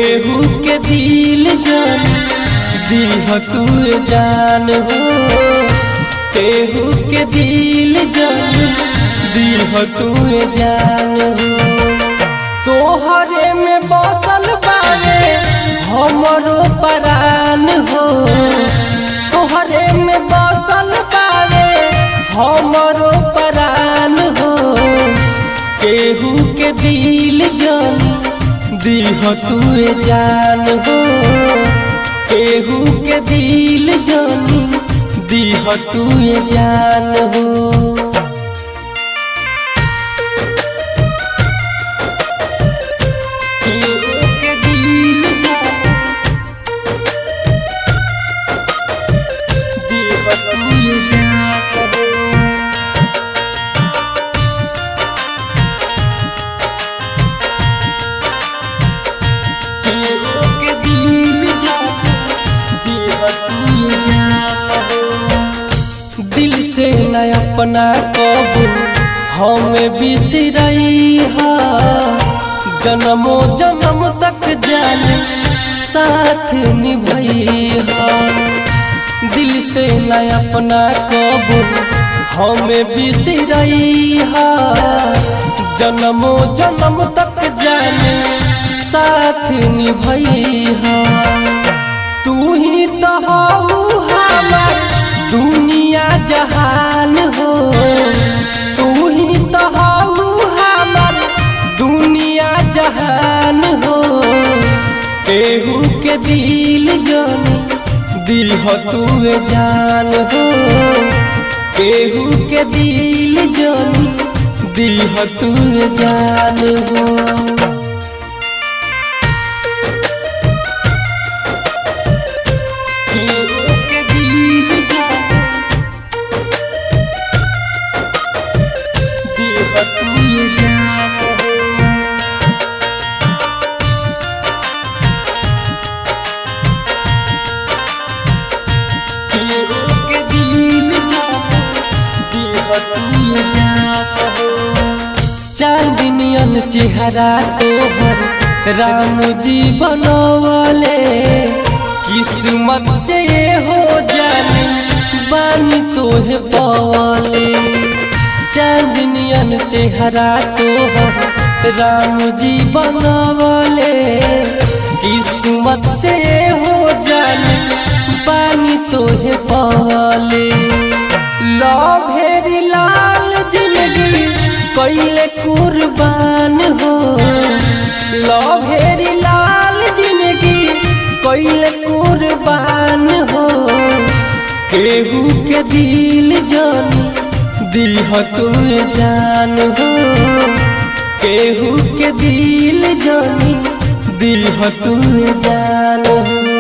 केहू के दिल जान दीह तू जान हो, केहू के दिल जान दीह तू जान हो। तोहरे में बसल बारे हमरो परान हो, तोहरे में बसल बारे हमरो परान हो। केहू के दिल जान दीह तू जान हो, केहू के दिल जान दीह तू जान हो। दिल से न अपना कबू हमें बिसरैहा, जन्मों जन्म तक जाने साथ निभैहा। दिल से न अपना कबू हमें बिसरैहा, जन्मों जन्म तक जाने साथ निभैहा। तू ही तो हो हमार दुनिया जहान हो, तू ही तो हो हमार दुनिया जहान हो। केहू के दिल जान दीह तू जान हो, केहू के दिल जान दीह तू जान हो। चांदनियन चेहरा तोहर राम जी बनवले, किस्मत से हो जाने बानी तोहे पवले। चांदनियन चेहरा तोहर राम जी बनवले, किस्मत से हो जाने बानी तोहे पवले। लव भेरी लाल जिंदगी कैले कुर्बान हो, लव भेरी लाल जिंदगी कैले कुर्बान हो। केहू के दिल जान दीह तू जान हो, केहू के दिल जान दीह तू जान हो।